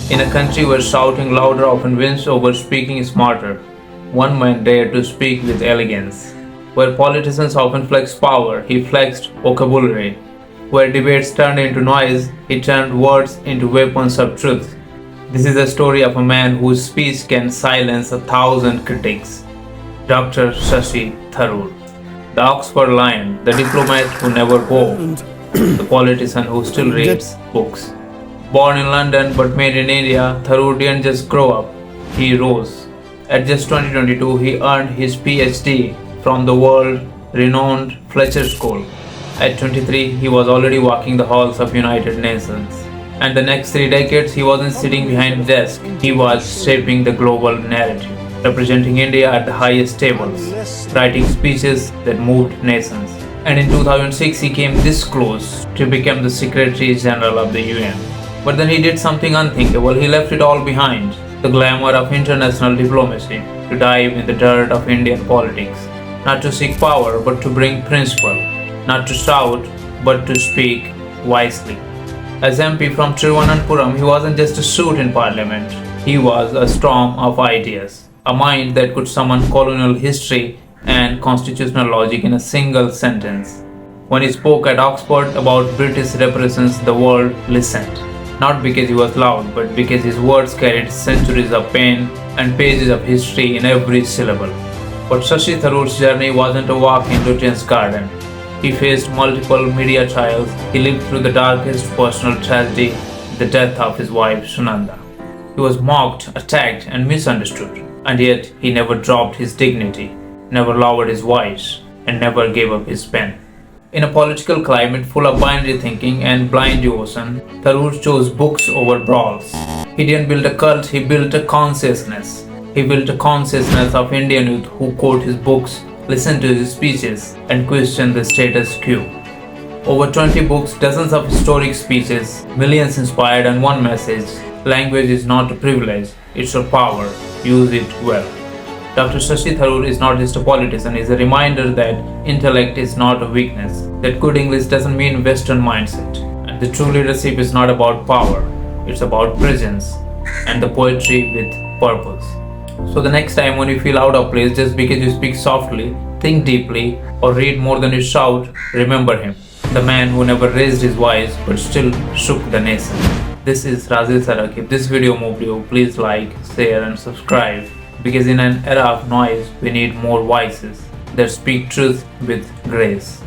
In a country where shouting louder often wins over speaking smarter, one man dared to speak with elegance. Where politicians often flex power, he flexed vocabulary. Where debates turned into noise, he turned words into weapons of truth. This is the story of a man whose speech can silence 1,000 critics. Dr. Shashi Tharoor. The Oxford Lion, the diplomat who never wore, the politician who still reads books. Born in London but made in India, Tharoor didn't just grow up, he rose. At just 2022, he earned his PhD from the world-renowned Fletcher School. At 23, he was already walking the halls of United Nations. And the next 3 decades, he wasn't sitting behind a desk, he was shaping the global narrative, representing India at the highest tables, writing speeches that moved nations. And in 2006, he came this close to become the Secretary General of the UN. But then he did something unthinkable. He left it all behind, the glamour of international diplomacy, to dive in the dirt of Indian politics. Not to seek power, but to bring principle. Not to shout, but to speak wisely. As MP from Thiruvananthapuram, he wasn't just a suit in parliament. He was a storm of ideas, a mind that could summon colonial history and constitutional logic in a single sentence. When he spoke at Oxford about British repressions, the world listened. Not because he was loud, but because his words carried centuries of pain and pages of history in every syllable. But Shashi Tharoor's journey wasn't a walk in Lutyens' garden. He faced multiple media trials. He lived through the darkest personal tragedy, the death of his wife Sunanda. He was mocked, attacked, and misunderstood. And yet, he never dropped his dignity, never lowered his voice, and never gave up his pen. In a political climate full of binary thinking and blind devotion, Tharoor chose books over brawls. He didn't build a cult, he built a consciousness. He built a consciousness of Indian youth who quote his books, listen to his speeches, and question the status quo. Over 20 books, dozens of historic speeches, millions inspired, and one message: language is not a privilege, it's a power. Use it well. Dr. Shashi Tharoor is not just a politician, he is a reminder that intellect is not a weakness, that good English doesn't mean Western mindset, and the true leadership is not about power, it's about presence and the poetry with purpose. So the next time when you feel out of place just because you speak softly, think deeply, or read more than you shout, remember him, the man who never raised his voice but still shook the nation. This is Rajesh Arakh. If this video moved you, please like, share and subscribe. Because in an era of noise, we need more voices that speak truth with grace.